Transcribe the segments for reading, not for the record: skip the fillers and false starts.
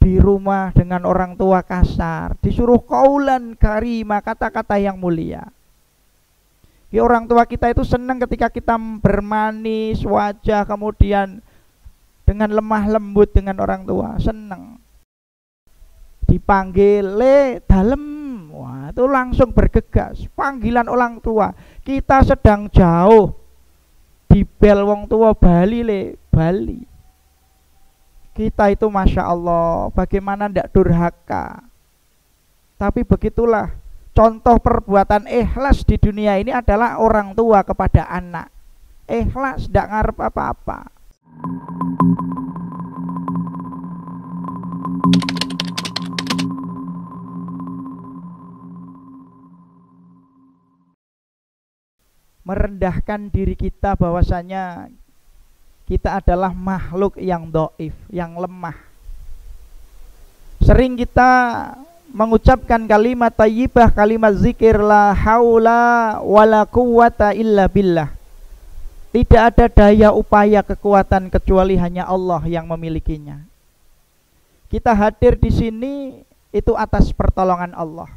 di rumah dengan orang tua kasar, disuruh qaulan karima, kata-kata yang mulia. Ya, orang tua kita itu senang ketika kita bermanis wajah, kemudian dengan lemah lembut dengan orang tua, senang. Dipanggil le dalem, wah itu langsung bergegas. Panggilan orang tua, kita sedang jauh, di bel wong tua Bali le, Bali. Kita itu Masya Allah, bagaimana ndak durhaka. Tapi begitulah contoh perbuatan ikhlas di dunia ini adalah orang tua kepada anak. Ikhlas, ndak ngarep apa-apa. Merendahkan diri kita bahwasanya kita adalah makhluk yang dhaif, yang lemah. Sering kita mengucapkan kalimat thayyibah, kalimat zikir la haula wala quwata illa billah. Tidak ada daya upaya kekuatan kecuali hanya Allah yang memilikinya. Kita hadir di sini itu atas pertolongan Allah.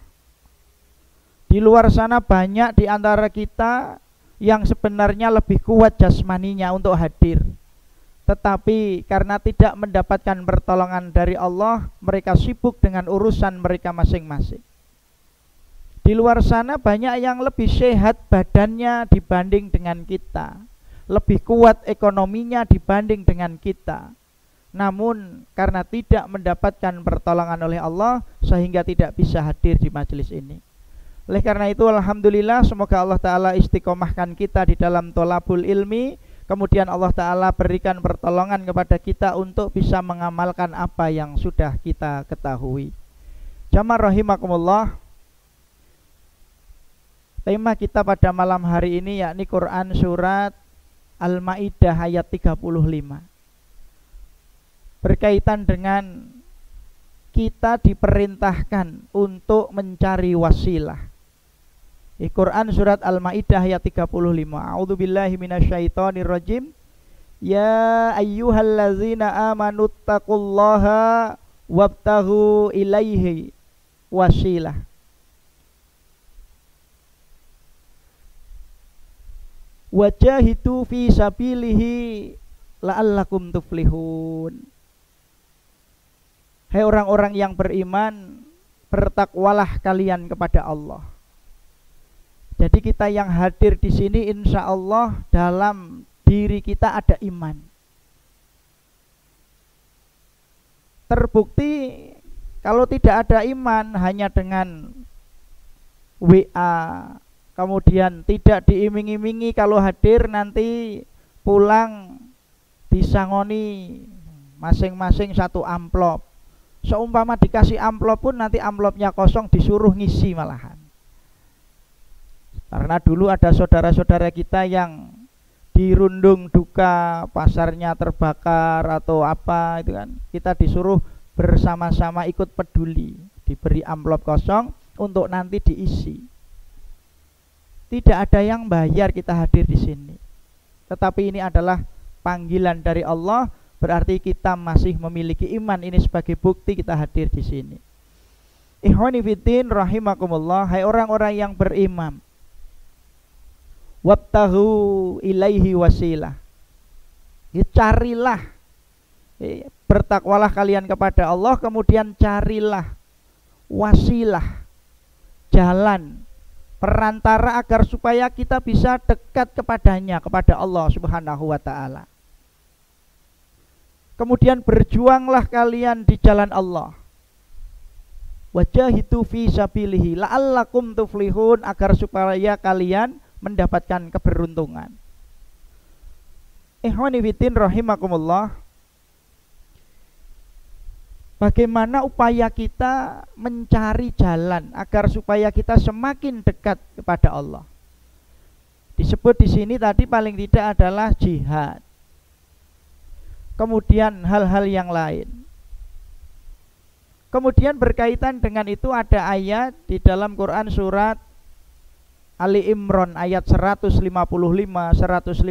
Di luar sana banyak di antara kita yang sebenarnya lebih kuat jasmaninya untuk hadir, tetapi karena tidak mendapatkan pertolongan dari Allah, mereka sibuk dengan urusan mereka masing-masing. Di luar sana banyak yang lebih sehat badannya dibanding dengan kita, lebih kuat ekonominya dibanding dengan kita. Namun karena tidak mendapatkan pertolongan oleh Allah, sehingga tidak bisa hadir di majelis ini. Oleh karena itu alhamdulillah, semoga Allah Ta'ala istiqomahkan kita di dalam thalabul ilmi. Kemudian Allah Ta'ala berikan pertolongan kepada kita untuk bisa mengamalkan apa yang sudah kita ketahui. Jamaah rahimakumullah, tema kita pada malam hari ini yakni Quran surat Al-Ma'idah ayat 35, berkaitan dengan kita diperintahkan untuk mencari wasilah. Quran surat Al-Ma'idah ayat 35. A'udzubillahi minasyaitonirrajim. Ya ayyuhallazina amanu taqullaha wabtaghu ilaihi wasilah. Wajahidu fi sabilihi la'allakum tuflihun. Hai orang-orang yang beriman, bertakwalah kalian kepada Allah. Jadi kita yang hadir di sini insya Allah dalam diri kita ada iman. Terbukti kalau tidak ada iman hanya dengan WA, kemudian tidak diiming-imingi kalau hadir nanti pulang disangoni masing-masing satu amplop. Seumpama dikasih amplop pun nanti amplopnya kosong, disuruh ngisi malahan. Karena dulu ada saudara-saudara kita yang dirundung duka, pasarnya terbakar atau apa itu kan, kita disuruh bersama-sama ikut peduli, diberi amplop kosong untuk nanti diisi. Tidak ada yang bayar kita hadir di sini, tetapi ini adalah panggilan dari Allah, berarti kita masih memiliki iman. Ini sebagai bukti kita hadir di sini. Ikhwani fiddin rahimakumullah, hai orang-orang yang beriman, wabtaghu ilaihi wasilah. Carilah, bertakwalah kalian kepada Allah, kemudian carilah wasilah, jalan perantara agar supaya kita bisa dekat kepadanya, kepada Allah Subhanahu wa ta'ala. Kemudian berjuanglah kalian di jalan Allah. Wajahidu fi sabilihi la'allakum tuflihun, agar supaya kalian mendapatkan keberuntungan. Ikhwani fiddin rahimakumullah, bagaimana upaya kita mencari jalan agar supaya kita semakin dekat kepada Allah? Disebut di sini tadi paling tidak adalah jihad. Kemudian hal-hal yang lain. Kemudian berkaitan dengan itu ada ayat di dalam Quran surat Ali Imran ayat 155, 156,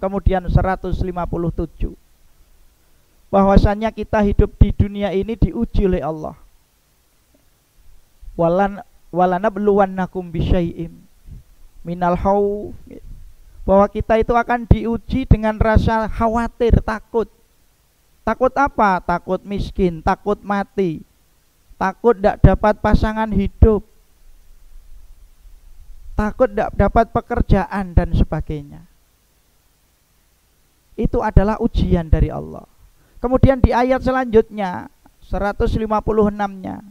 kemudian 157. bahwasannya kita hidup di dunia ini diuji oleh Allah. Walanabluwannakum bisyai'im minal khauf, bahwa kita itu akan diuji dengan rasa khawatir, takut. Takut apa? Takut miskin, takut mati, takut tidak dapat pasangan hidup, takut tidak dapat pekerjaan dan sebagainya. Itu adalah ujian dari Allah. Kemudian di ayat selanjutnya 156-nya,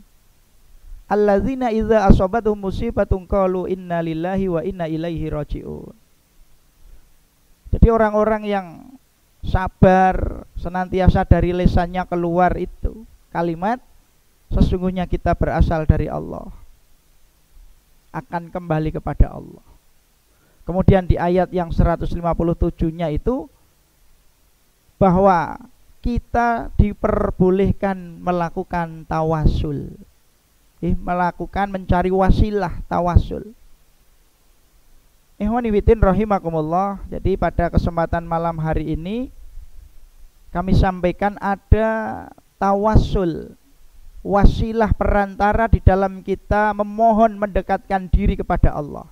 alladzina idza asabatuhum musibatun qalu inna lillahi wa inna ilaihi raji'un. Jadi orang-orang yang sabar, senantiasa dari lisannya keluar itu kalimat sesungguhnya kita berasal dari Allah, akan kembali kepada Allah. Kemudian di ayat yang 157-nya itu bahwa kita diperbolehkan melakukan tawasul, melakukan mencari wasilah tawasul. Ikhwani fillah rahimakumullah. Jadi pada kesempatan malam hari ini kami sampaikan ada tawasul, wasilah perantara di dalam kita memohon mendekatkan diri kepada Allah,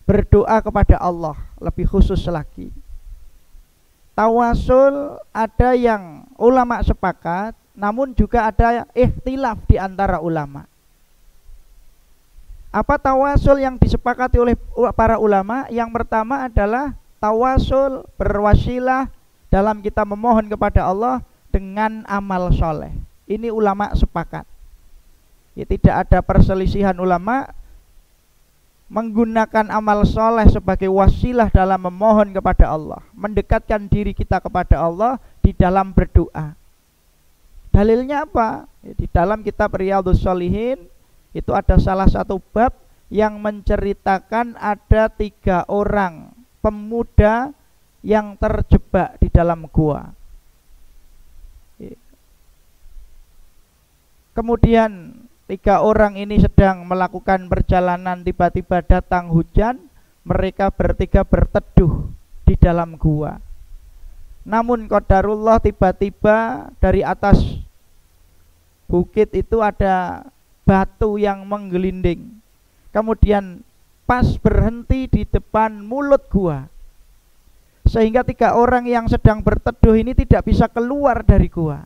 berdoa kepada Allah lebih khusus lagi. Tawasul ada yang ulama sepakat, namun juga ada ikhtilaf di antara ulama. Apa tawasul yang disepakati oleh para ulama? Yang pertama adalah tawasul berwasilah dalam kita memohon kepada Allah dengan amal soleh. Ini ulama sepakat. Ya, tidak ada perselisihan ulama menggunakan amal soleh sebagai wasilah dalam memohon kepada Allah, mendekatkan diri kita kepada Allah di dalam berdoa. Dalilnya apa? Ya, di dalam kitab Riyadhus Shalihin itu ada salah satu bab yang menceritakan ada 3 orang pemuda yang terjebak di dalam gua. Kemudian 3 orang ini sedang melakukan perjalanan, tiba-tiba datang hujan, mereka bertiga berteduh di dalam gua. Namun qadarullah tiba-tiba dari atas bukit itu ada batu yang menggelinding. Kemudian pas berhenti di depan mulut gua, sehingga 3 orang yang sedang berteduh ini tidak bisa keluar dari gua.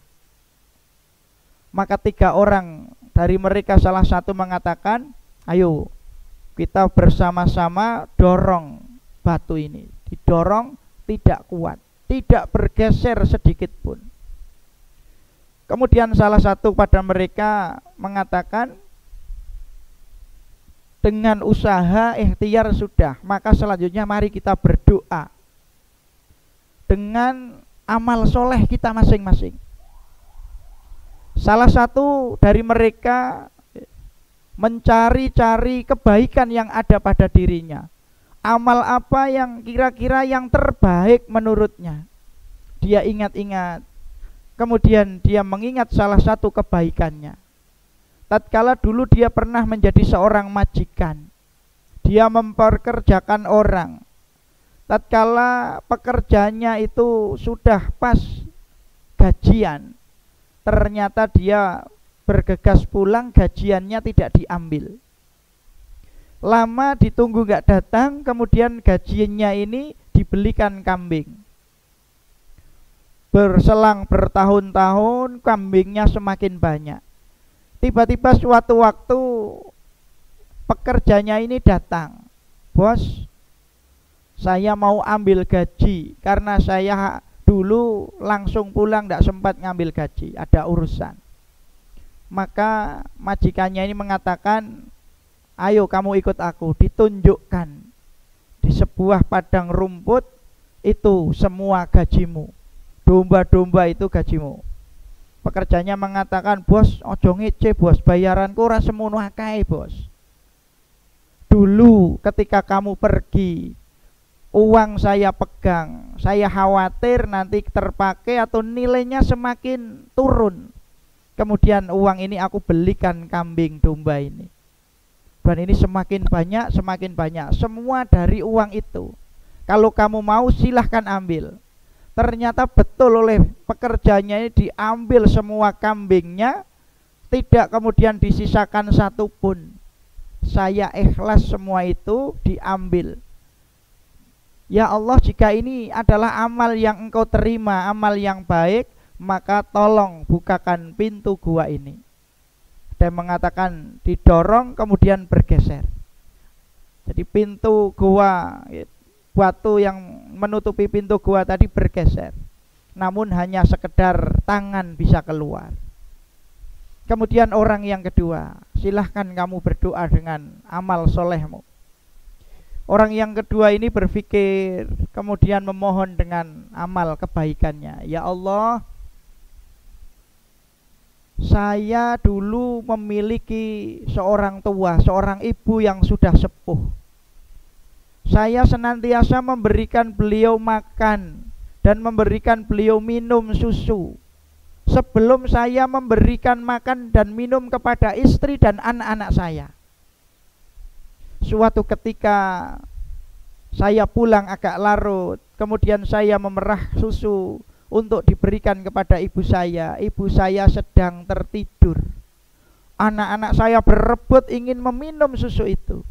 Maka 3 orang dari mereka salah satu mengatakan, ayo kita bersama-sama dorong batu ini. Didorong tidak kuat, tidak bergeser sedikit pun. Kemudian salah satu pada mereka mengatakan, dengan usaha ikhtiar sudah, maka selanjutnya mari kita berdoa dengan amal soleh kita masing-masing. Salah satu dari mereka mencari-cari kebaikan yang ada pada dirinya. Amal apa yang kira-kira yang terbaik menurutnya. Dia ingat-ingat. Kemudian dia mengingat salah satu kebaikannya. Tatkala dulu dia pernah menjadi seorang majikan. Dia memperkerjakan orang. Tatkala pekerjaannya itu sudah pas gajian, ternyata dia bergegas pulang, gajiannya tidak diambil. Lama ditunggu gak datang, kemudian gajiannya ini dibelikan kambing. Berselang bertahun-tahun, kambingnya semakin banyak. Tiba-tiba suatu waktu pekerjanya ini datang, bos, saya mau ambil gaji karena saya dulu langsung pulang, tidak sempat ngambil gaji, ada urusan. Maka majikannya ini mengatakan, ayo kamu ikut aku. Ditunjukkan di sebuah padang rumput, itu semua gajimu, domba-domba itu gajimu. Pekerjanya mengatakan, bos ojo ngece bos, bayaranku ora semono akeh bos. Dulu ketika kamu pergi, uang saya pegang, saya khawatir nanti terpakai atau nilainya semakin turun. Kemudian uang ini aku belikan kambing domba ini, dan ini semakin banyak, semua dari uang itu. Kalau kamu mau silahkan ambil, ternyata betul oleh pekerjanya ini diambil semua kambingnya, tidak kemudian disisakan satu pun. Saya ikhlas semua itu diambil. Ya Allah, jika ini adalah amal yang Engkau terima, amal yang baik, maka tolong bukakan pintu gua ini. Dan mengatakan didorong kemudian bergeser. Jadi pintu gua, batu yang menutupi pintu gua tadi bergeser. Namun hanya sekedar tangan bisa keluar. Kemudian orang yang kedua, silahkan kamu berdoa dengan amal solehmu. Orang yang kedua ini berpikir, kemudian memohon dengan amal kebaikannya. Ya Allah, saya dulu memiliki seorang tua, seorang ibu yang sudah sepuh. Saya senantiasa memberikan beliau makan dan memberikan beliau minum susu sebelum saya memberikan makan dan minum kepada istri dan anak-anak saya. Suatu ketika saya pulang agak larut, kemudian saya memerah susu untuk diberikan kepada ibu saya. Ibu saya sedang tertidur. Anak-anak saya berebut ingin meminum susu itu.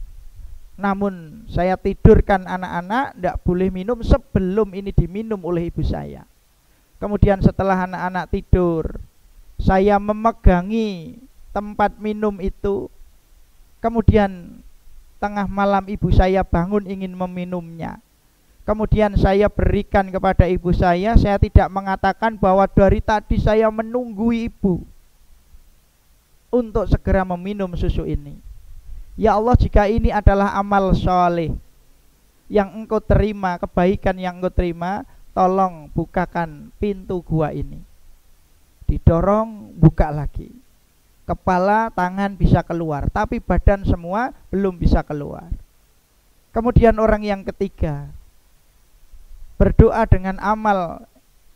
Namun saya tidurkan anak-anak, tidak boleh minum sebelum ini diminum oleh ibu saya. Kemudian setelah anak-anak tidur, saya memegangi tempat minum itu. Kemudian tengah malam ibu saya bangun ingin meminumnya. Kemudian saya berikan kepada ibu saya tidak mengatakan bahwa dari tadi saya menunggu ibu untuk segera meminum susu ini. Ya Allah, jika ini adalah amal soleh yang Engkau terima, kebaikan yang Engkau terima, tolong bukakan pintu gua ini. Didorong, buka lagi. Kepala, tangan bisa keluar, tapi badan semua belum bisa keluar. Kemudian orang yang ketiga berdoa dengan amal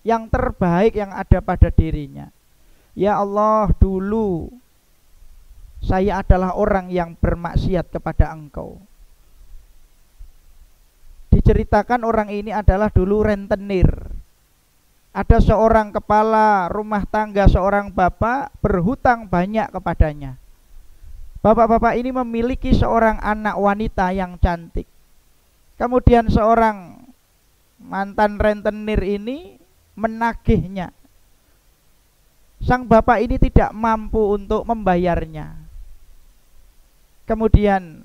yang terbaik yang ada pada dirinya. Ya Allah, dulu saya adalah orang yang bermaksiat kepada Engkau. Diceritakan orang ini adalah dulu rentenir. Ada seorang kepala rumah tangga, seorang bapak berhutang banyak kepadanya. Bapak-bapak ini memiliki seorang anak wanita yang cantik. Kemudian seorang mantan rentenir ini menagihnya. Sang bapak ini tidak mampu untuk membayarnya. Kemudian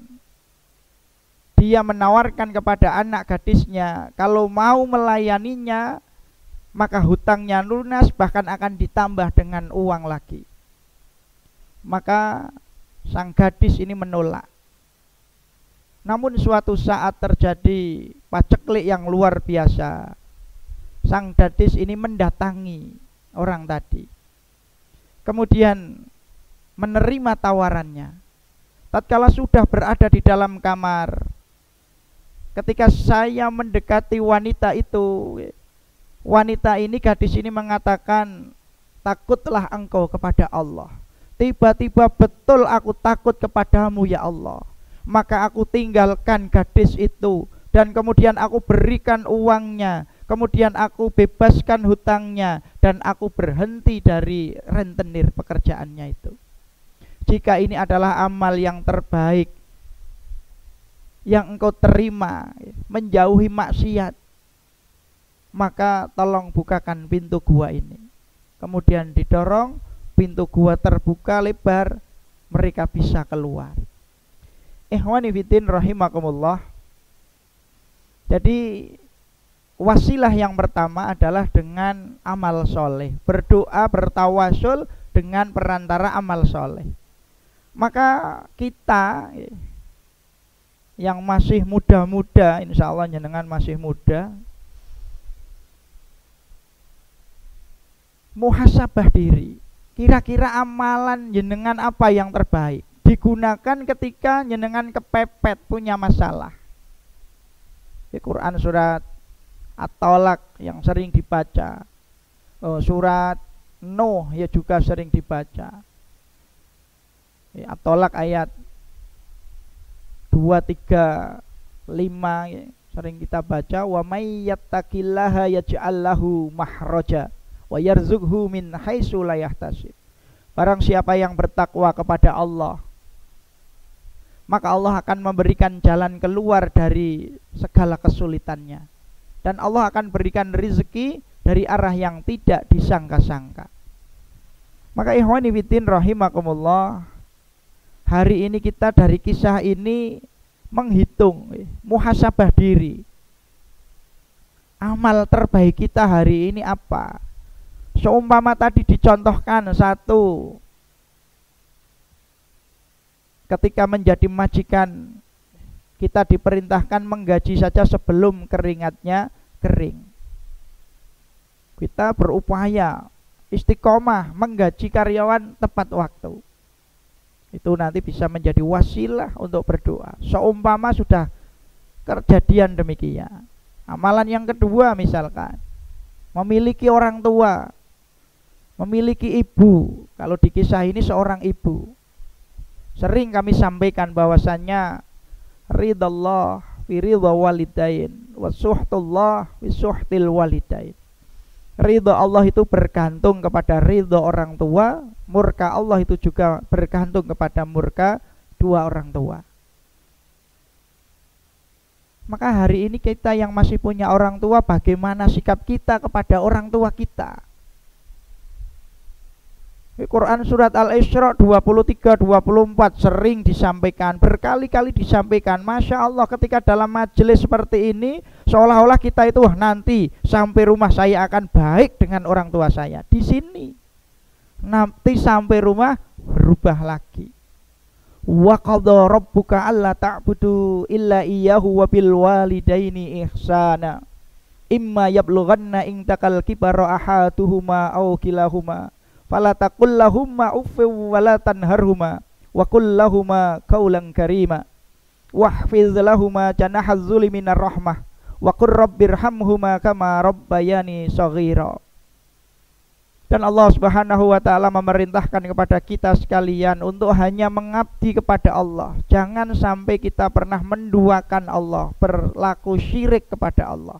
dia menawarkan kepada anak gadisnya, kalau mau melayaninya, maka hutangnya lunas, bahkan akan ditambah dengan uang lagi. Maka sang gadis ini menolak. Namun suatu saat terjadi paceklik yang luar biasa. Sang gadis ini mendatangi orang tadi. Kemudian menerima tawarannya. Tatkala sudah berada di dalam kamar, ketika saya mendekati wanita itu, wanita ini, gadis ini mengatakan, takutlah engkau kepada Allah. Tiba-tiba betul aku takut kepadamu ya Allah. Maka aku tinggalkan gadis itu dan kemudian aku berikan uangnya, kemudian aku bebaskan hutangnya, dan aku berhenti dari rentenir pekerjaannya itu. Jika ini adalah amal yang terbaik yang engkau terima, menjauhi maksiat, maka tolong bukakan pintu gua ini. Kemudian didorong, pintu gua terbuka lebar, mereka bisa keluar. Ikhwani fiddin rahimakumullah. Jadi wasilah yang pertama adalah dengan amal soleh. Berdoa, bertawasul dengan perantara amal soleh. Maka kita yang masih muda-muda, insya Allah jenengan masih muda, muhasabah diri. Kira-kira amalan jenengan apa yang terbaik? Digunakan ketika jenengan kepepet punya masalah. Di Quran surat At-Tolak yang sering dibaca, surat Nuh ya juga sering dibaca. At-Tolak ayat 2, 3, 5 Sering kita baca, wa may yattaqillaha yaj'al lahu mahraja wa yarzuqhu min haitsu la yahtasib. Barang siapa yang bertakwa kepada Allah, maka Allah akan memberikan jalan keluar dari segala kesulitannya, dan Allah akan berikan rezeki dari arah yang tidak disangka-sangka. Maka ikhwani fillah rahimakumullah, hari ini kita dari kisah ini menghitung, muhasabah diri. Amal terbaik kita hari ini apa? Seumpama tadi dicontohkan satu, ketika menjadi majikan, kita diperintahkan menggaji saja sebelum keringatnya kering. Kita berupaya istiqomah menggaji karyawan tepat waktu. Itu nanti bisa menjadi wasilah untuk berdoa. Seumpama sudah kejadian demikian. Amalan yang kedua misalkan, memiliki orang tua, memiliki ibu. Kalau di kisah ini seorang ibu. Sering kami sampaikan bahwasannya ridallah fi ridha walidain wa suhtullah fi suhtil walidain. Ridha Allah itu bergantung kepada ridha orang tua, murka Allah itu juga bergantung kepada murka dua orang tua. Maka hari ini kita yang masih punya orang tua, bagaimana sikap kita kepada orang tua kita? Quran surat Al-Isra 23-24 sering disampaikan, berkali-kali disampaikan. Masya Allah, ketika dalam majelis seperti ini, seolah-olah kita itu nanti sampai rumah saya akan baik dengan orang tua saya. Di sini nanti sampai rumah berubah lagi. Wa qadha rabbuka alla ta'budu illa iyyahu wa bil walidaini ihsana imma yablughanna indakal kibara ahaduhuma aw kilahuma fala taqul lahumma uffin wa la tanharhuma wa qul lahumā qawlan karīmā wahfiz lahumā janahaz zulmi minar rahmah wa qur rabbirhamhumā kamā rabbayani shaghīrā. Dan Allah Subhanahu wa ta'ala memerintahkan kepada kita sekalian untuk hanya mengabdi kepada Allah. Jangan sampai kita pernah menduakan Allah, berlaku syirik kepada Allah.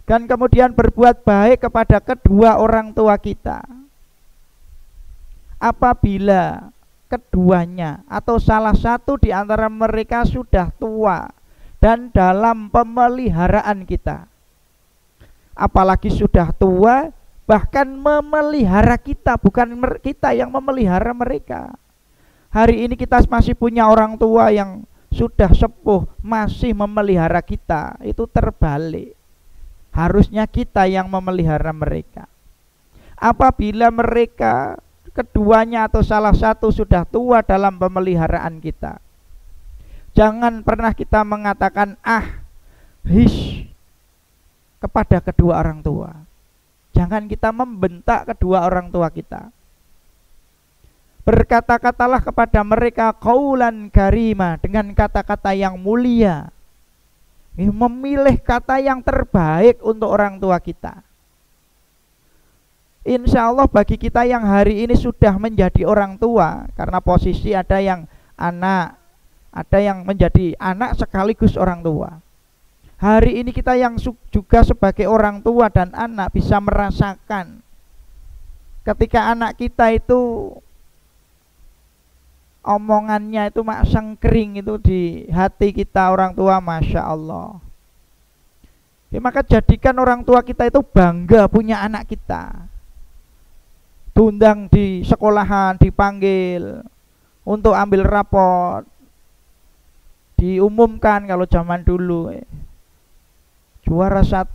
Dan kemudian berbuat baik kepada kedua orang tua kita. Apabila keduanya atau salah satu di antara mereka sudah tua dan dalam pemeliharaan kita, apalagi sudah tua, bahkan memelihara kita, bukan kita yang memelihara mereka. Hari ini kita masih punya orang tua yang sudah sepuh, masih memelihara kita. Itu terbalik. Harusnya kita yang memelihara mereka. Apabila mereka keduanya atau salah satu sudah tua dalam pemeliharaan kita, jangan pernah kita mengatakan kepada kedua orang tua. Jangan kita membentak kedua orang tua kita. Berkata-katalah kepada mereka qaulan karima, dengan kata-kata yang mulia. Memilih kata yang terbaik untuk orang tua kita. Insya Allah bagi kita yang hari ini sudah menjadi orang tua, karena posisi ada yang anak, ada yang menjadi anak sekaligus orang tua. Hari ini kita yang juga sebagai orang tua dan anak bisa merasakan ketika anak kita itu omongannya itu sengkering itu di hati kita orang tua, Masya Allah. Ya, maka jadikan orang tua kita itu bangga punya anak kita. Diundang di sekolahan, dipanggil untuk ambil rapot, diumumkan kalau zaman dulu juara 1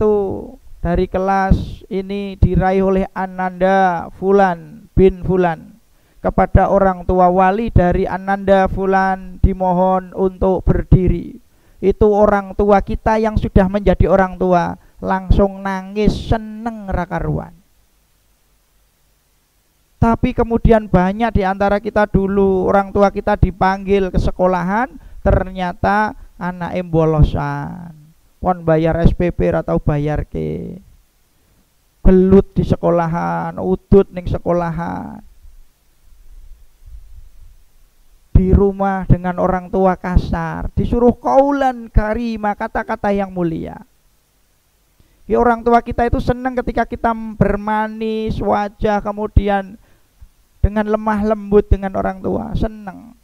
dari kelas ini diraih oleh Ananda Fulan bin Fulan. Kepada orang tua wali dari Ananda Fulan dimohon untuk berdiri. Itu orang tua kita yang sudah menjadi orang tua langsung nangis, seneng rakaruan. Tapi kemudian banyak di antara kita dulu orang tua kita dipanggil ke sekolahan, ternyata anak bolosan. Pon bayar SPP atau bayar ke. Belut di sekolahan, udut ning sekolahan. di rumah dengan orang tua kasar, disuruh qaulan karima, kata-kata yang mulia. Ya, orang tua kita itu senang ketika kita bermanis wajah, kemudian dengan lemah lembut dengan orang tua, senang.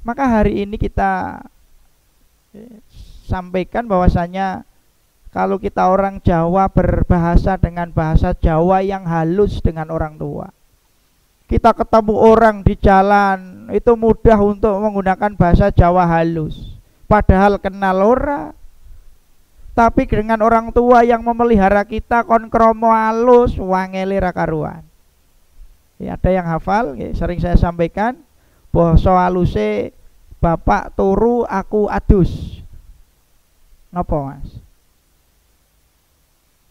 Maka hari ini kita sampaikan bahwasanya kalau kita orang Jawa berbahasa dengan bahasa Jawa yang halus dengan orang tua. Kita ketemu orang di jalan itu mudah untuk menggunakan bahasa Jawa halus. Padahal kenal ora. Tapi dengan orang tua yang memelihara kita kon kromo halus wangele ra karuan. Ya, ada yang hafal, ya, sering saya sampaikan basa haluse bapak turu aku adus. Napa, Mas?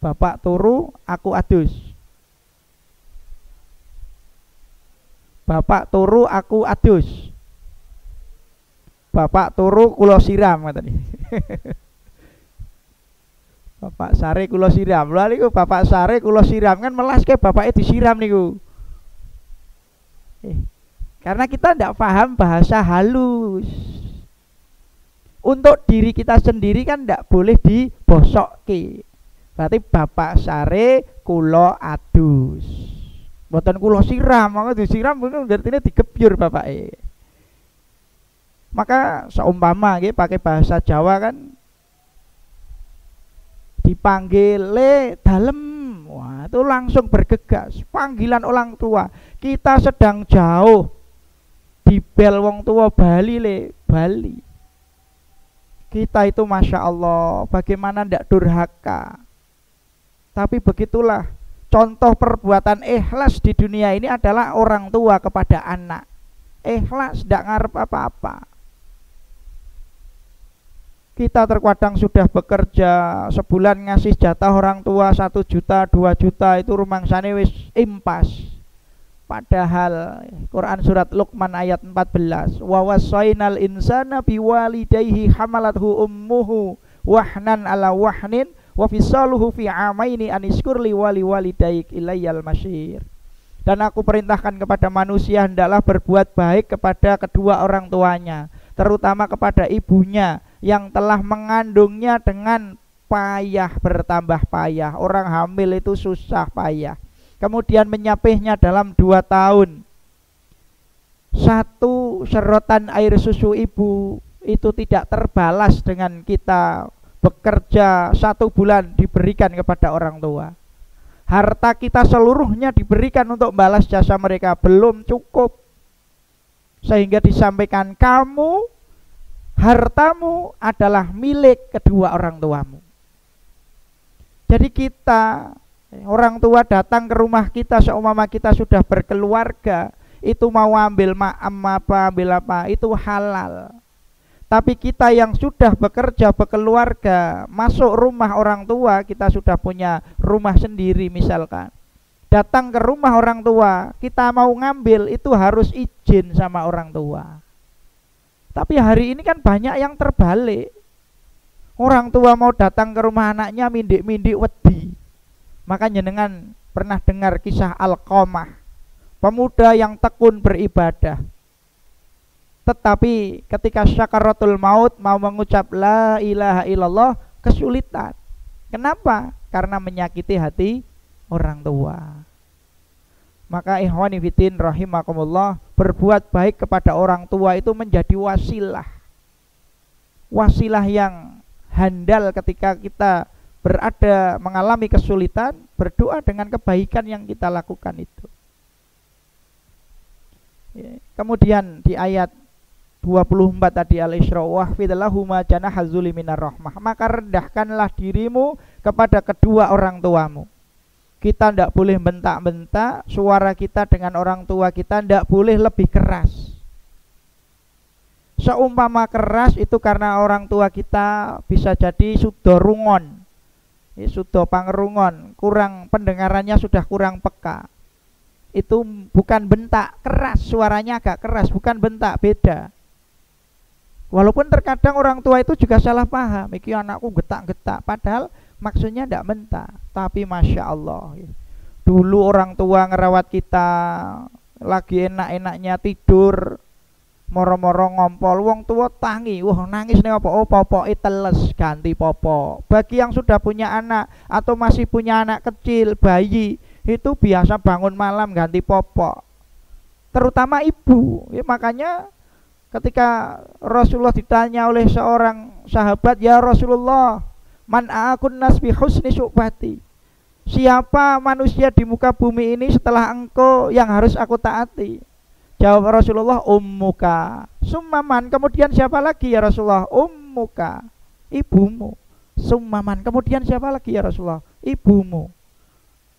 Bapak turu aku adus. Bapak turu aku adus. Bapak turu kula siram katanya. Bapak sare kula siram. Lha niku bapak sare kula siram kan melaske bapake disiram niku. Karena kita tidak paham bahasa halus. Untuk diri kita sendiri kan tidak boleh dibosokke. Berarti bapak sare kula adus. Mboten kula siram, maka disiram artinya digebyur bapake. Maka seumpama nggih pakai bahasa Jawa kan dipanggil le dalem. Wah, itu langsung bergegas. Panggilan orang tua. Kita sedang jauh di bel wong tua Bali le, Bali. Kita itu Masya Allah, bagaimana ndak durhaka. Tapi begitulah contoh perbuatan ikhlas di dunia ini adalah orang tua kepada anak. Ikhlas, ndak ngarep apa-apa. Kita terkadang sudah bekerja sebulan ngasih jatah orang tua 1 juta, 2 juta, itu rumangsane wis impas. Padahal Quran surat Luqman ayat 14, wa wasainal insana biwalidayhi hamalathu ummuhu wahnan ala wahnin wa fisaluhu fi amaini anishkur li walidayk ilayyal masyir. Dan aku perintahkan kepada manusia hendaklah berbuat baik kepada kedua orang tuanya, terutama kepada ibunya yang telah mengandungnya dengan payah bertambah payah. Orang hamil itu susah payah. Kemudian menyapihnya dalam 2 tahun. 1 serotan air susu ibu itu tidak terbalas dengan kita bekerja 1 bulan diberikan kepada orang tua. Harta kita seluruhnya diberikan untuk balas jasa mereka, belum cukup. Sehingga disampaikan kamu, hartamu adalah milik kedua orang tuamu. Jadi kita, orang tua datang ke rumah kita seumpama kita sudah berkeluarga, itu mau ambil ambil apa, itu halal. Tapi kita yang sudah bekerja, berkeluarga, masuk rumah orang tua, kita sudah punya rumah sendiri misalkan. Datang ke rumah orang tua, kita mau ngambil, itu harus izin sama orang tua. Tapi hari ini kan banyak yang terbalik. Orang tua mau datang ke rumah anaknya mindik-mindik wedi. Makanya jenengan pernah dengar kisah Alqamah, pemuda yang tekun beribadah. Tetapi ketika syakaratul maut mau mengucap la ilaha illallah kesulitan. Kenapa? Karena menyakiti hati orang tua. Maka ikhwani fitin rahimakumullah, berbuat baik kepada orang tua itu menjadi wasilah. Wasilah yang handal ketika kita berada mengalami kesulitan, berdoa dengan kebaikan yang kita lakukan itu. Kemudian di ayat 24 tadi Al-Isra, wahfid lahuma janaha dzulli minar rahmah, maka rendahkanlah dirimu kepada kedua orang tuamu. Kita tidak boleh bentak-bentak, suara kita dengan orang tua kita tidak boleh lebih keras. Seumpama keras itu karena orang tua kita bisa jadi sudah rungon, sudah pangerungon, kurang pendengarannya, sudah kurang peka. Itu bukan bentak, keras, suaranya agak keras, bukan bentak, beda. Walaupun terkadang orang tua itu juga salah paham, iki anakku getak-getak, padahal maksudnya tidak bentak. Tapi Masya Allah, dulu orang tua ngerawat kita lagi enak-enaknya tidur, Moro-moro ngompol, wong tua tangi, wah nangis nih apa? Oh popoke teles, ganti popok. Bagi yang sudah punya anak atau masih punya anak kecil, bayi, itu biasa bangun malam ganti popok. Terutama ibu, ya, makanya ketika Rasulullah ditanya oleh seorang sahabat, ya Rasulullah, man a'akun nas bi husni su'bati. Siapa manusia di muka bumi ini setelah engkau yang harus aku taati? Jawab Rasulullah, ummuka. Summaman, kemudian siapa lagi ya Rasulullah? Ummuka, ibumu. Summaman, kemudian siapa lagi ya Rasulullah? Ibumu.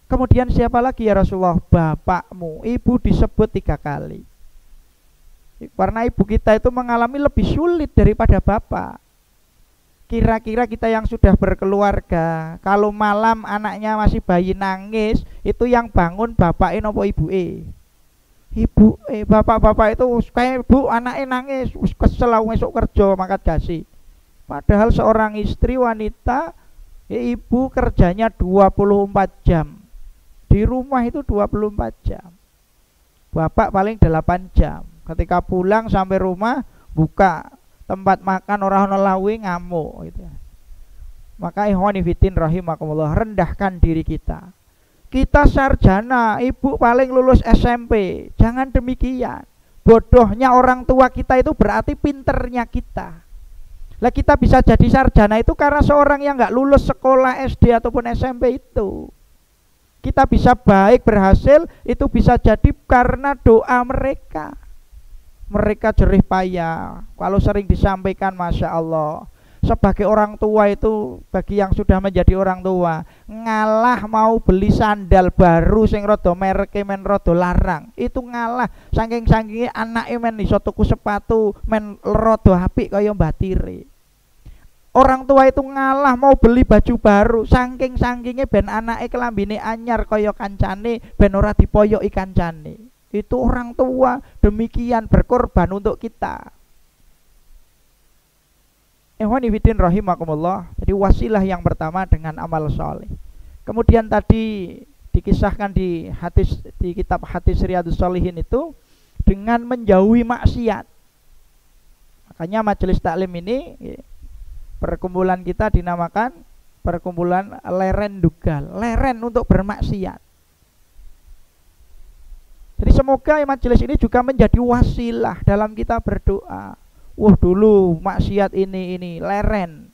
Kemudian siapa lagi ya Rasulullah? Bapakmu. Ibu disebut 3 kali. Karena ibu kita itu mengalami lebih sulit daripada bapak. Kira-kira kita yang sudah berkeluarga, kalau malam anaknya masih bayi nangis, itu yang bangun bapaknya nopo ibu ibu bapak-bapak itu kayak bu anaknya nangis kesel esok kerja mangkat gasi. Padahal seorang istri wanita ibu kerjanya 24 jam di rumah, itu 24 jam, bapak paling 8 jam. Ketika pulang sampai rumah buka tempat makan orang lawi ngamuk gitu. Maka ikhwani fitin rahimakumullah, rendahkan diri kita. Kita sarjana, ibu paling lulus SMP. Jangan demikian. Bodohnya orang tua kita itu berarti pinternya kita. Lah kita bisa jadi sarjana itu karena seorang yang nggak lulus sekolah SD ataupun SMP itu. Kita bisa baik berhasil itu bisa jadi karena doa mereka. Mereka jerih payah. Kalau sering disampaikan, Masya Allah, sebagai orang tua itu, bagi yang sudah menjadi orang tua, ngalah mau beli sandal baru sing rada mereke men rada larang, itu ngalah saking-sakinge anake men iso tuku sepatu men rada apik kaya mbatire. Orang tua itu ngalah mau beli baju baru saking-sakinge ben anake kelambine anyar kaya kancane ben ora dipoyoki kancane. Itu orang tua demikian berkorban untuk kita. Ikhwani fillah rahimakumullah. Jadi wasilah yang pertama dengan amal soleh. Kemudian tadi dikisahkan di hadis, di kitab hadis Riyadhus Shalihin itu dengan menjauhi maksiat. Makanya majelis taklim ini, perkumpulan kita dinamakan perkumpulan leren dugal, leren untuk bermaksiat. Jadi semoga majelis ini juga menjadi wasilah dalam kita berdoa. Wah dulu maksiat ini leren.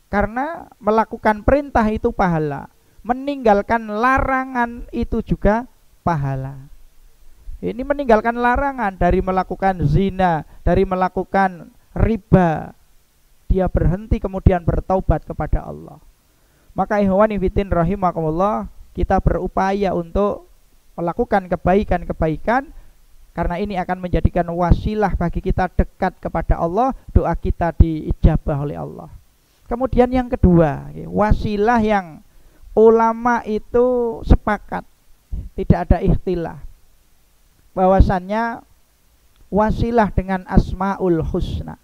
Karena melakukan perintah itu pahala, meninggalkan larangan itu juga pahala. Ini meninggalkan larangan dari melakukan zina, dari melakukan riba, dia berhenti kemudian bertaubat kepada Allah. Maka ikhwani fitin rahimakumullah, kita berupaya untuk melakukan kebaikan-kebaikan, karena ini akan menjadikan wasilah bagi kita dekat kepada Allah, doa kita diijabah oleh Allah. Kemudian yang kedua, wasilah yang ulama itu sepakat, tidak ada ikhtilaf, bahwasannya wasilah dengan asmaul husna.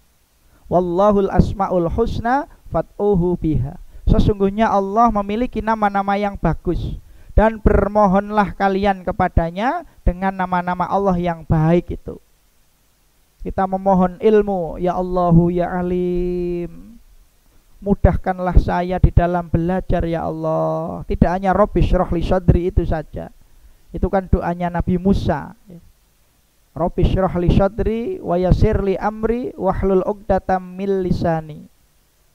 Wallahul asmaul husna fad'uhu biha. Sesungguhnya Allah memiliki nama-nama yang bagus, dan bermohonlah kalian kepadanya dengan nama-nama Allah yang baik itu. Kita memohon ilmu, ya Allahu ya Alim, mudahkanlah saya di dalam belajar ya Allah. Tidak hanya Rabbi syrah li sadri itu saja. Itu kan doanya Nabi Musa. Rabbi syrah li sadri wa yassir li amri wahlul 'uqdatam min lisani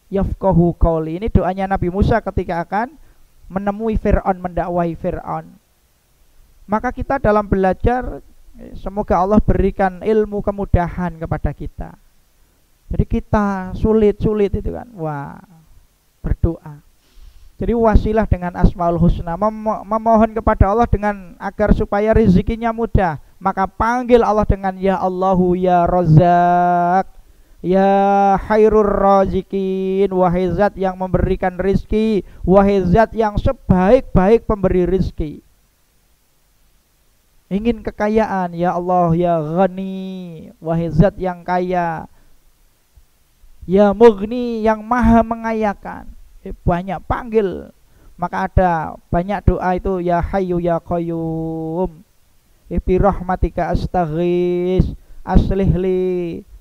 yafqahu qawli. Ini doanya Nabi Musa ketika akan menemui Fir'aun, mendakwahi Fir'aun. Maka kita dalam belajar, semoga Allah berikan ilmu kemudahan kepada kita. Jadi kita sulit-sulit itu kan, wah, berdoa. Jadi wasilah dengan asmaul husna, memohon kepada Allah dengan agar supaya rezekinya mudah. Maka panggil Allah dengan ya Allahu ya Razzaq, ya Khairur Razikin, wahai zat yang memberikan rizki, wahai zat yang sebaik-baik pemberi rizki. Ingin kekayaan, ya Allah ya Ghani, wahai zat yang kaya, ya Mughni yang maha mengayakan. Banyak panggil, maka ada banyak doa itu, ya Hayyu ya Qayyum, bi rahmatika astaghis, aslih li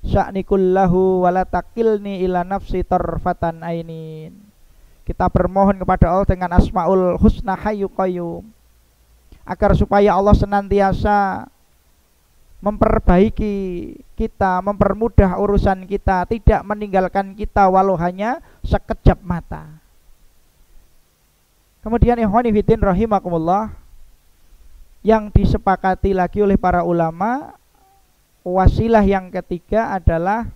sya'ni kullahu wala takilni ila nafsi tarfatan ainin. Kita bermohon kepada Allah dengan asmaul husna hayyu qayyum agar supaya Allah senantiasa memperbaiki kita, mempermudah urusan kita, tidak meninggalkan kita walau hanya sekejap mata. Kemudian ikhwani fiddin rahimakumullah, yang disepakati lagi oleh para ulama, wasilah yang ketiga adalah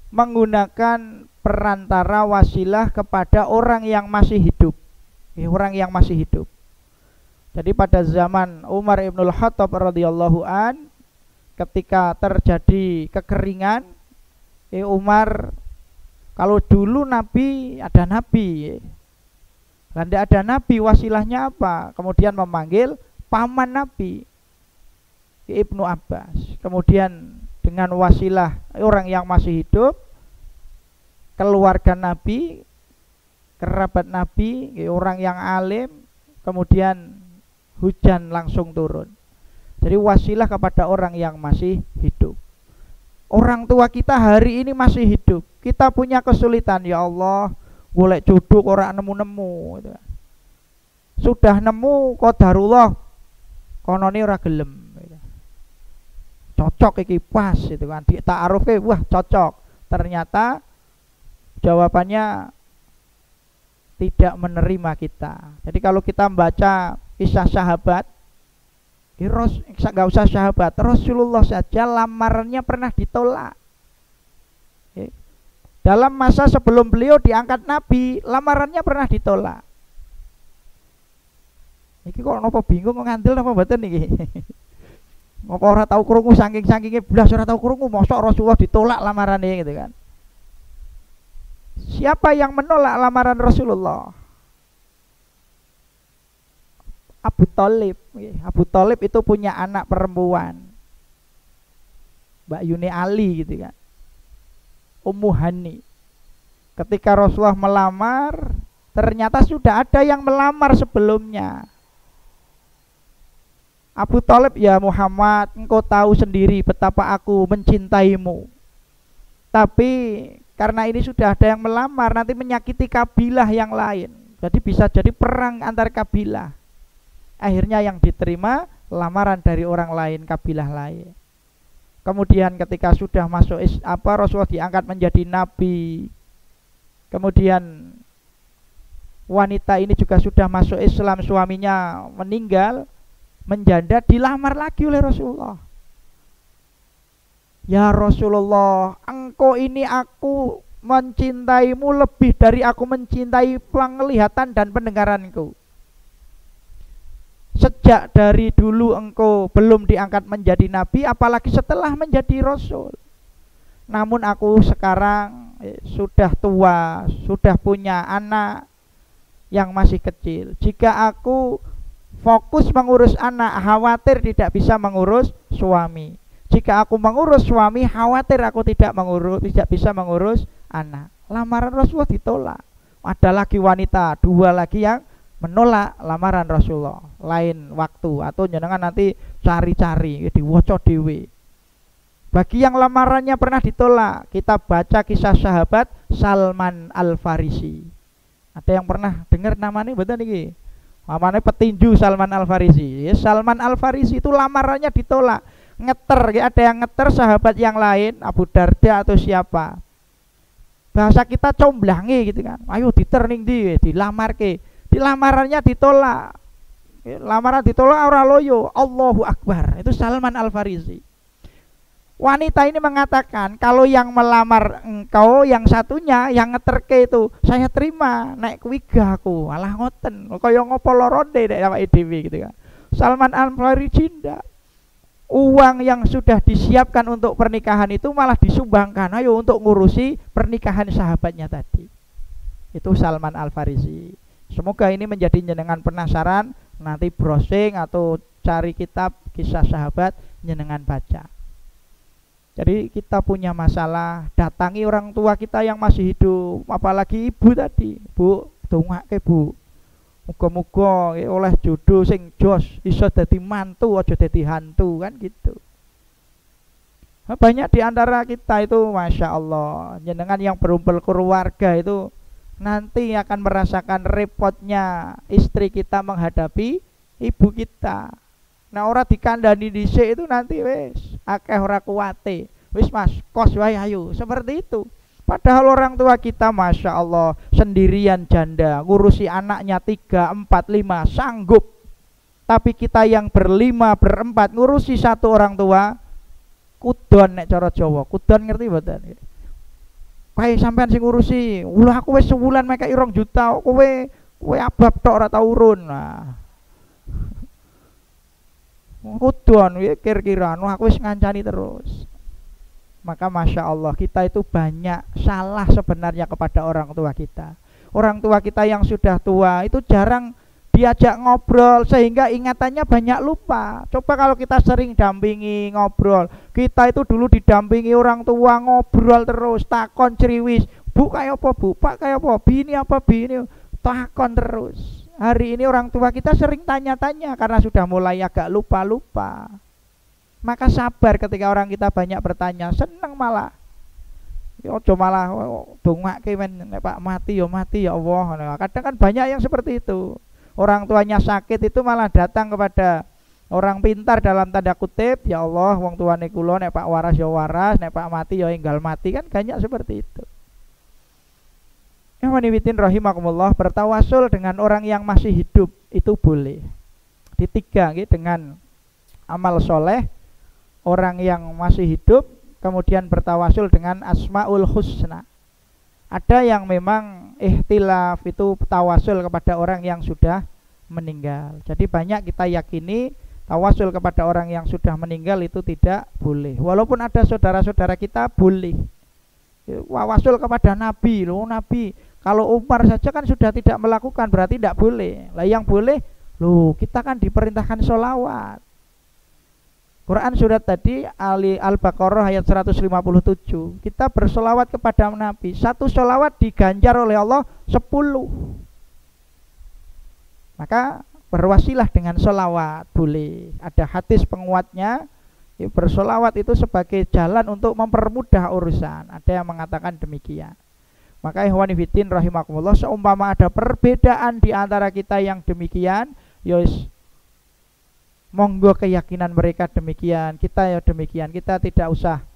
menggunakan perantara wasilah kepada orang yang masih hidup. Orang yang masih hidup. Jadi pada zaman Umar ibnul Khattab radhiyallahu an, ketika terjadi kekeringan, Umar, kalau dulu Nabi ada Nabi, dan tidak ada Nabi, wasilahnya apa? Kemudian memanggil paman Nabi, Ibnu Abbas. Kemudian dengan wasilah orang yang masih hidup, keluarga Nabi, kerabat Nabi, orang yang alim, kemudian hujan langsung turun. Jadi wasilah kepada orang yang masih hidup. Orang tua kita hari ini masih hidup, kita punya kesulitan, ya Allah, golek jodoh orang nemu-nemu. Sudah nemu qadarullah, konone ora gelem. Cocok iki pas itu kan, di ta'arufe wah cocok. Ternyata jawabannya tidak menerima kita. Jadi kalau kita membaca kisah sahabat, nggak usah sahabat, Rasulullah saja lamarannya pernah ditolak. Dalam masa sebelum beliau diangkat Nabi, lamarannya pernah ditolak. Iki kok nopo bingung kok ngandel napa mboten niki? Ngopo ora tau krungu saking-sakinge blas ora tau krungu mosok Rasulullah ditolak lamarannya gitu kan. Siapa yang menolak lamaran Rasulullah? Abu Thalib. Abu Thalib itu punya anak perempuan, Mbak Yuni Ali gitu kan, Ummu Hani. Ketika Rasulullah melamar, ternyata sudah ada yang melamar sebelumnya. Abu Thalib, ya Muhammad, engkau tahu sendiri betapa aku mencintaimu. Tapi karena ini sudah ada yang melamar, nanti menyakiti kabilah yang lain. Jadi bisa jadi perang antar kabilah. Akhirnya yang diterima lamaran dari orang lain, kabilah lain. Kemudian ketika sudah masuk Rasulullah diangkat menjadi nabi. Kemudian wanita ini juga sudah masuk Islam, suaminya meninggal, menjanda, dilamar lagi oleh Rasulullah. Ya Rasulullah, engkau ini aku mencintaimu lebih dari aku mencintai penglihatan dan pendengaranku. Sejak dari dulu engkau belum diangkat menjadi nabi, apalagi setelah menjadi rasul. Namun aku sekarang sudah tua, sudah punya anak yang masih kecil. Jika aku fokus mengurus anak, khawatir tidak bisa mengurus suami. Jika aku mengurus suami, khawatir aku tidak bisa mengurus anak. Lamaran Rasulullah ditolak. Ada lagi wanita, dua lagi yang menolak lamaran Rasulullah. Lain waktu, atau jenengan nanti cari-cari diwaca dhewe. Bagi yang lamarannya pernah ditolak, kita baca kisah sahabat Salman Al-Farisi. Ada yang pernah dengar namanya betul niki? Namanya petinju Salman Al-Farisi. Salman Al-Farisi itu lamarannya ditolak. Ngeter, ada yang ngeter sahabat yang lain, Abu Darda atau siapa. Bahasa kita comblangi gitu kan. Ayo diter ning ndi, dilamarke. Lamarannya ditolak. Lamaran ditolak ora loyo, Allahu Akbar. Itu Salman Al-Farisi. Wanita ini mengatakan, kalau yang melamar engkau, yang satunya yang ngeterke itu saya terima, naik kuiga aku. Alah ngoten, kaya ngopo loronde nek awake dhewe gitu kan. Salman Al-Farisi ndak. Uang yang sudah disiapkan untuk pernikahan itu malah disumbangkan, ayo untuk ngurusi pernikahan sahabatnya tadi. Itu Salman Al-Farisi. Semoga ini menjadi jenengan penasaran, nanti browsing atau cari kitab kisah sahabat jenengan baca. Jadi kita punya masalah, datangi orang tua kita yang masih hidup, apalagi ibu tadi. Bu, dongake Bu, muga-muga oleh jodoh sing jos, iso dadi mantu aja dadi hantu kan gitu. Banyak di antara kita itu Masya Allah, jenengan yang berumpul keluarga itu nanti akan merasakan repotnya istri kita menghadapi ibu kita. Nah ora dikandani dhisik itu nanti wis akeh ora kuwate. Wis Mas, kos wae ayo. Seperti itu. Padahal orang tua kita Masya Allah sendirian janda, ngurusi anaknya 3, 4, 5 sanggup. Tapi kita yang berlima, berempat ngurusi satu orang tua, kudon nek cara Jawa. Kudon ngerti mboten? Kae sampean sing ngurusi, ulah aku wis sebulan mek 2 juta, kowe abab tok ora tau urun. Nah. Kudon kira-kira aku wis ngancani terus. Maka Masya Allah kita itu banyak salah sebenarnya kepada orang tua kita. Orang tua kita yang sudah tua itu jarang diajak ngobrol sehingga ingatannya banyak lupa. Coba kalau kita sering dampingi ngobrol, kita itu dulu didampingi orang tua ngobrol terus, takon ceriwis, bu kayak apa bu, pak kayak apa, bini apa bini, takon terus. Hari ini orang tua kita sering tanya-tanya karena sudah mulai agak lupa-lupa. Maka sabar ketika orang kita banyak bertanya, seneng malah. Ya ojo malah dongake men nek Pak mati ya Allah. Kadang kan banyak yang seperti itu. Orang tuanya sakit itu malah datang kepada orang pintar dalam tanda kutip, ya Allah wong tuane kula nek Pak waras ya waras, nek Pak mati ya enggal mati, kan banyak seperti itu. Ikhwanifiddin rahimakumullah, bertawasul dengan orang yang masih hidup itu boleh. Ketiga dengan amal soleh orang yang masih hidup, kemudian bertawasul dengan asmaul husna. Ada yang memang ikhtilaf itu tawasul kepada orang yang sudah meninggal. Jadi banyak kita yakini tawasul kepada orang yang sudah meninggal itu tidak boleh. Walaupun ada saudara-saudara kita boleh. Tawasul kepada Nabi, loh Nabi. Kalau Umar saja kan sudah tidak melakukan, berarti tidak boleh. Lah yang boleh, loh kita kan diperintahkan sholawat. Quran surat tadi Al-Baqarah ayat 157. Kita bersolawat kepada Nabi. Satu solawat diganjar oleh Allah 10. Maka berwasilah dengan solawat boleh. Ada hadis penguatnya, bersolawat itu sebagai jalan untuk mempermudah urusan. Ada yang mengatakan demikian. Maka ikhwanifiddin rahimakumullah, seumpama ada perbedaan di antara kita yang demikian, yos monggo keyakinan mereka demikian, kita ya demikian. Kita tidak usah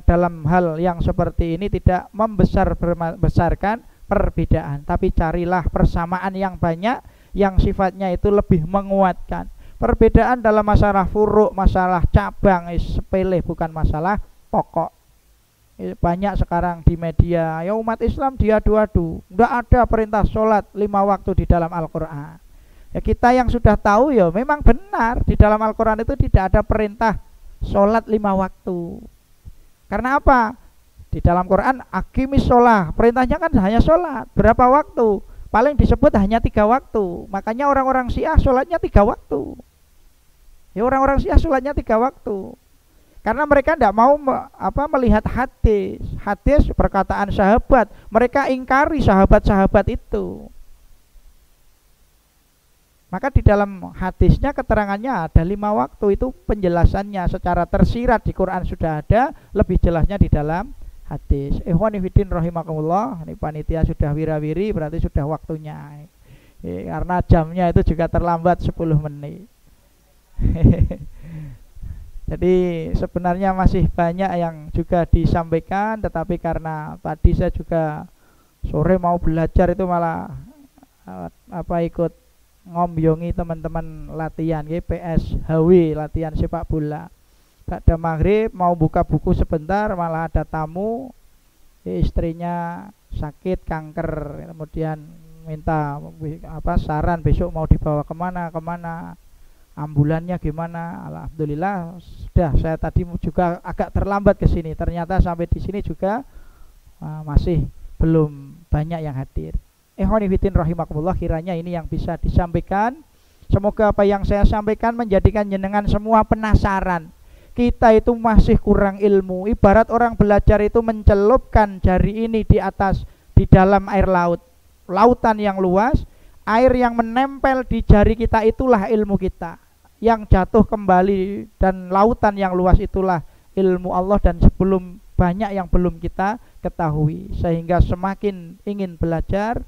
dalam hal yang seperti ini tidak membesarkan perbedaan, tapi carilah persamaan yang banyak yang sifatnya itu lebih menguatkan. Perbedaan dalam masalah furuk, masalah cabang sepele, bukan masalah pokok. Banyak sekarang di media, ya umat Islam diadu-adu, tidak ada perintah sholat 5 waktu di dalam Al-Quran. Ya kita yang sudah tahu ya memang benar di dalam Al-Quran itu tidak ada perintah sholat 5 waktu. Karena apa? Di dalam Quran aqimis sholat, perintahnya kan hanya sholat. Berapa waktu? Paling disebut hanya 3 waktu. Makanya orang-orang Syiah sholatnya 3 waktu. Ya orang-orang Syiah sholatnya 3 waktu. Karena mereka tidak mau melihat hadis perkataan sahabat. Mereka ingkari sahabat-sahabat itu. Maka di dalam hadisnya keterangannya ada 5 waktu, itu penjelasannya secara tersirat di Quran sudah ada, lebih jelasnya di dalam hadis. Ikhwanifiddin rahimakumullah, ini panitia sudah wirawiri berarti sudah waktunya. Karena jamnya itu juga terlambat 10 menit. Jadi sebenarnya masih banyak yang juga disampaikan, tetapi karena tadi saya juga sore mau belajar itu malah ikut ngombyongi teman-teman latihan PSHW, latihan sepak bola. Pada maghrib mau buka buku sebentar, malah ada tamu, istrinya sakit kanker, kemudian minta saran besok mau dibawa kemana, ambulannya gimana. Alhamdulillah sudah, saya tadi juga agak terlambat ke sini. Ternyata sampai di sini juga masih belum banyak yang hadir. Ikhwanifiddin rahimakumullah, kiranya ini yang bisa disampaikan. Semoga apa yang saya sampaikan menjadikan jenengan semua penasaran. Kita itu masih kurang ilmu. Ibarat orang belajar itu mencelupkan jari ini di dalam air laut. Lautan yang luas, air yang menempel di jari kita itulah ilmu kita. Yang jatuh kembali dan lautan yang luas itulah ilmu Allah dan sebelum banyak yang belum kita ketahui, sehingga semakin ingin belajar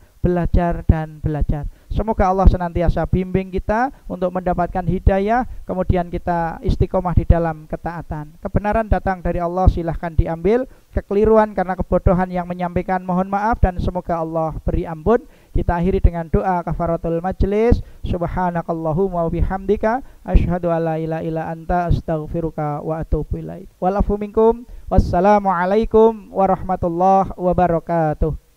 dan belajar. Semoga Allah senantiasa bimbing kita untuk mendapatkan hidayah, kemudian kita istiqomah di dalam ketaatan. Kebenaran datang dari Allah, silahkan diambil. Kekeliruan karena kebodohan yang menyampaikan, mohon maaf, dan semoga Allah beri ampun. Kita akhiri dengan doa kafaratul majlis. Subhanakallahumma wa bihamdika asyhadu an la ilaha illa anta astaghfiruka wa atubu ilaik. Wal afu minkum. Wassalamualaikum warahmatullahi wabarakatuh.